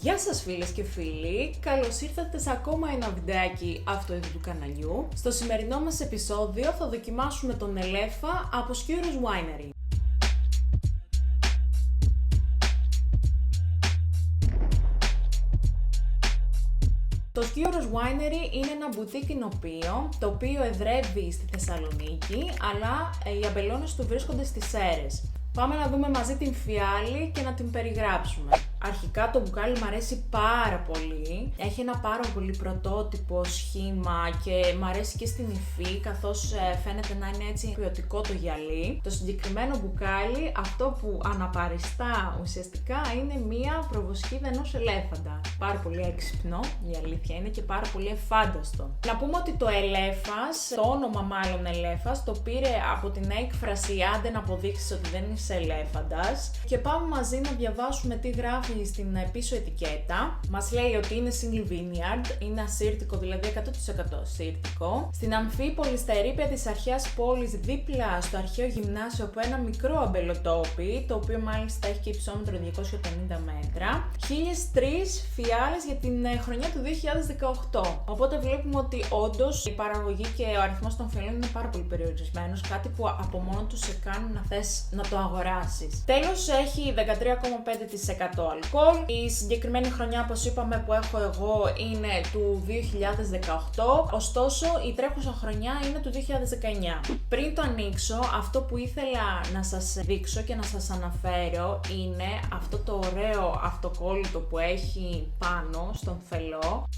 Γεια σας φίλες και φίλοι, καλώς ήρθατε σε ακόμα ένα βιντεάκι αυτού του καναλιού. Στο σημερινό μας επεισόδιο θα δοκιμάσουμε τον Ελέφα από Skewers Winery. Το Skewers Winery είναι ένα μπουτίκ εινοποιείο, το οποίο εδρεύει στη Θεσσαλονίκη, αλλά οι αμπελώνες του βρίσκονται στις Σέρρες. Πάμε να δούμε μαζί την φιάλη και να την περιγράψουμε. Αρχικά το μπουκάλι μου αρέσει πάρα πολύ. Έχει ένα πάρα πολύ πρωτότυπο σχήμα και μου αρέσει και στην υφή, καθώς φαίνεται να είναι έτσι ποιοτικό το γυαλί. Το συγκεκριμένο μπουκάλι, αυτό που αναπαριστά ουσιαστικά είναι μία προβοσκίδα ενός ελέφαντα. Πάρα πολύ έξυπνο, η αλήθεια είναι, και πάρα πολύ εφάνταστο. Να πούμε ότι το Ελέφας, το όνομα μάλλον Ελέφας, το πήρε από την έκφραση «άντε να αποδείξεις ότι δεν είσαι ελέφαντας». Και πάμε μαζί να διαβάσουμε τι γράφει στην πίσω ετικέτα. Μας λέει ότι είναι single vineyard, είναι ασύρτικο, δηλαδή 100% ασύρτικο. Στην Αμφίπολη, στα ερείπια της αρχαίας πόλης, δίπλα στο αρχαίο γυμνάσιο, από ένα μικρό αμπελοτόπι, το οποίο μάλιστα έχει και υψόμετρο 250 μέτρα. 1003 φιάλες για την χρονιά του 2018. Οπότε βλέπουμε ότι όντως η παραγωγή και ο αριθμός των φιαλών είναι πάρα πολύ περιορισμένος, κάτι που από μόνο του σε κάνουν να θες να το αγοράσεις. Τέλος, έχει 13,5% αλκοόλ. Η συγκεκριμένη χρονιά, όπως είπαμε, που έχω εγώ είναι του 2018, ωστόσο η τρέχουσα χρονιά είναι του 2019. Πριν το ανοίξω, αυτό που ήθελα να σας δείξω και να σας αναφέρω είναι αυτό το ωραίο αυτοκόλλητο που έχει πάνω στον φελό.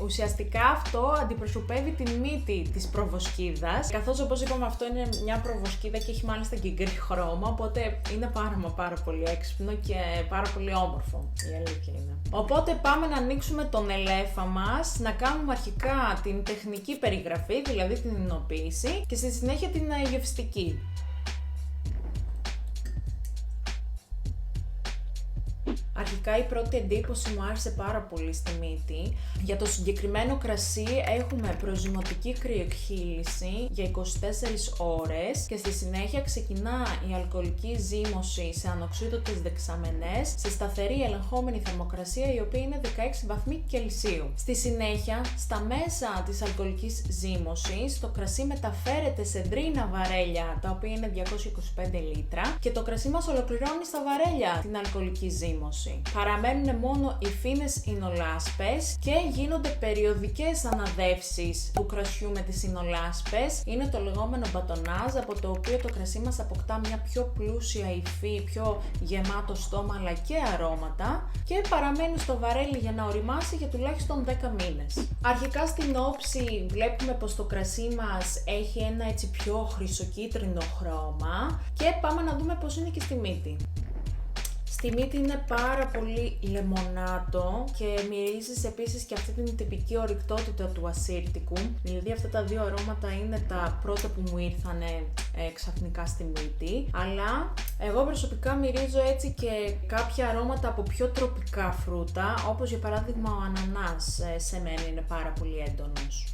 Ουσιαστικά αυτό αντιπροσωπεύει τη μύτη της προβοσκίδας, καθώς όπως είπαμε αυτό είναι μια προβοσκίδα και έχει μάλιστα και γκρι χρώμα, οπότε είναι πάρα πολύ έξυπνο και πάρα πολύ όμορφο, η αλήθεια είναι. Οπότε πάμε να ανοίξουμε τον ελέφα μας, να κάνουμε αρχικά την τεχνική περιγραφή, δηλαδή την εινοποίηση, και στη συνέχεια την γευστική. Αρχικά η πρώτη εντύπωση μου άρεσε πάρα πολύ στη μύτη. Για το συγκεκριμένο κρασί έχουμε προζυμωτική κρυοεκχύλιση για 24 ώρες και στη συνέχεια ξεκινά η αλκοολική ζύμωση σε ανοξίδωτες δεξαμενές σε σταθερή ελεγχόμενη θερμοκρασία, η οποία είναι 16 βαθμοί Κελσίου. Στη συνέχεια, στα μέσα της αλκοολικής ζύμωσης, το κρασί μεταφέρεται σε δρύνα βαρέλια, τα οποία είναι 225 λίτρα, και το κρασί μας ολοκληρώνει στα βαρέλια την αλκοολική ζύμωση. Παραμένουν μόνο οι φίνες ινολάσπες και γίνονται περιοδικές αναδεύσεις του κρασιού με τις ινολάσπες. Είναι το λεγόμενο μπατονάζ, από το οποίο το κρασί μας αποκτά μια πιο πλούσια υφή, πιο γεμάτο στόμα αλλά και αρώματα, και παραμένει στο βαρέλι για να οριμάσει για τουλάχιστον 10 μήνες. Αρχικά στην όψη βλέπουμε πως το κρασί μας έχει ένα έτσι πιο χρυσοκίτρινο χρώμα, και πάμε να δούμε πως είναι και στη μύτη. Στη μύτη είναι πάρα πολύ λεμονάτο και μυρίζεις επίσης και αυτή την τυπική ορυκτότητα του ασύρτικου. Δηλαδή αυτά τα δύο αρώματα είναι τα πρώτα που μου ήρθανε ξαφνικά στη μύτη. Αλλά εγώ προσωπικά μυρίζω έτσι και κάποια αρώματα από πιο τροπικά φρούτα, όπως για παράδειγμα ο ανανάς σε μένα είναι πάρα πολύ έντονος.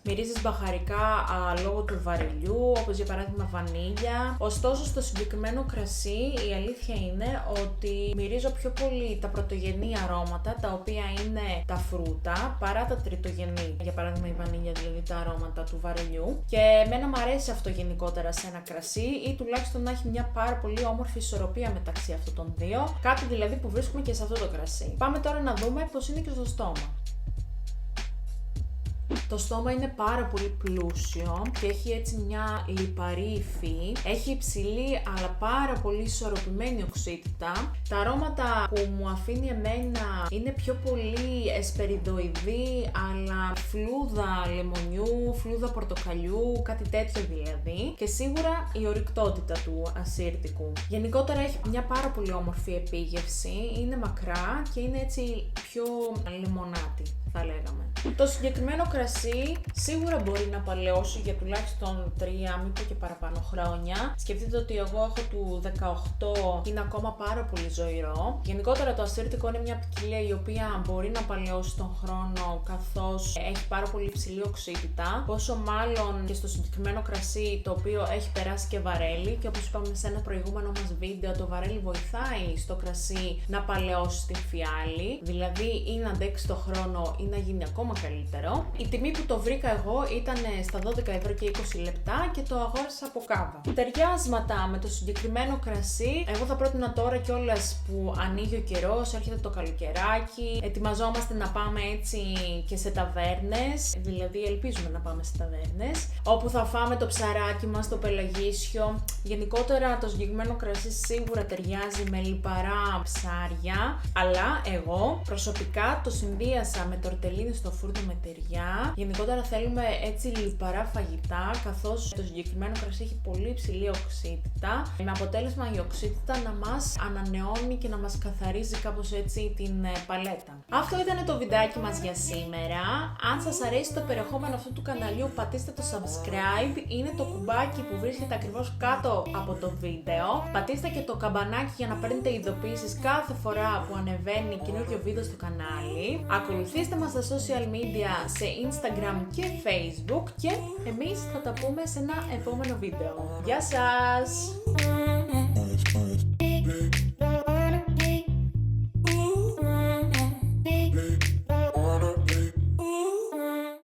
Μυρίζεις μπαχαρικά λόγω του βαρελιού, όπως για παράδειγμα βανίλια. Ωστόσο στο συγκεκριμένο κρασί η αλήθεια είναι ότι μυρίζω πιο πολύ τα πρωτογενή αρώματα, τα οποία είναι τα φρούτα, παρά τα τριτογενή. Για παράδειγμα η βανίλια, δηλαδή τα αρώματα του βαρελιού. Και εμένα μου αρέσει αυτό γενικότερα σε ένα κρασί, ή τουλάχιστον να έχει μια πάρα πολύ όμορφη ισορροπία μεταξύ αυτών των δύο. Κάτι δηλαδή που βρίσκουμε και σε αυτό το κρασί. Πάμε τώρα να δούμε πώς είναι και στο στόμα. Το στόμα είναι πάρα πολύ πλούσιο και έχει έτσι μια λιπαρή υφή. Έχει υψηλή αλλά πάρα πολύ ισορροπημένη οξύτητα. Τα αρώματα που μου αφήνει εμένα είναι πιο πολύ εσπεριδοειδή, αλλά φλούδα λεμονιού, φλούδα πορτοκαλιού, κάτι τέτοιο δηλαδή. Και σίγουρα η ορυκτότητα του ασύρτικου. Γενικότερα έχει μια πάρα πολύ όμορφη επίγευση. Είναι μακρά και είναι έτσι πιο λεμονάτη, θα λέγαμε. Το συγκεκριμένο κρασί σίγουρα μπορεί να παλαιώσει για τουλάχιστον 3, μην πω και παραπάνω χρόνια. Σκεφτείτε ότι εγώ έχω του 18, είναι ακόμα πάρα πολύ ζωηρό. Γενικότερα το αστέρτικο είναι μια ποικιλία η οποία μπορεί να παλαιώσει τον χρόνο, καθώς έχει πάρα πολύ υψηλή οξύτητα. Πόσο μάλλον και στο συγκεκριμένο κρασί, το οποίο έχει περάσει και βαρέλι, και όπως είπαμε σε ένα προηγούμενο μας βίντεο, το βαρέλι βοηθάει στο κρασί να παλαιώσει την φιάλη, δηλαδή ή να αντέξει το χρόνο ή να γίνει ακόμα καλύτερο. Η τιμή που το βρήκα εγώ ήταν στα 12 ευρώ και 20 λεπτά και το αγόρασα από Κάβα. Ταιριάσματα με το συγκεκριμένο κρασί, εγώ θα πρότεινα τώρα κιόλας που ανοίγει ο καιρός, έρχεται το καλοκαιράκι, ετοιμαζόμαστε να πάμε έτσι και σε ταβέρνες, δηλαδή ελπίζουμε να πάμε σε ταβέρνες, όπου θα φάμε το ψαράκι μας, το πελαγίσιο. Γενικότερα το συγκεκριμένο κρασί σίγουρα ταιριάζει με λιπαρά ψάρια, αλλά εγώ προσωπικά το συνδύασα με τορτελίνι στο φούρνο με τυριά. Γενικότερα θέλουμε έτσι λιπαρά φαγητά, καθώς το συγκεκριμένο κρασί έχει πολύ υψηλή οξύτητα, με αποτέλεσμα η οξύτητα να μας ανανεώνει και να μας καθαρίζει κάπως έτσι την παλέτα. Αυτό ήταν το βιντεάκι μας για σήμερα. Αν σας αρέσει το περιεχόμενο αυτού του καναλιού, πατήστε το subscribe, είναι το κουμπάκι που βρίσκεται ακριβώς κάτω από το βίντεο. Πατήστε και το καμπανάκι για να παίρνετε ειδοποιήσεις κάθε φορά που ανεβαίνει καινούργιο βίντεο στο κανάλι. Ακολουθήστε μας στα social media, σε Instagram και Facebook, και εμείς θα τα πούμε σε ένα επόμενο βίντεο. Γεια σας!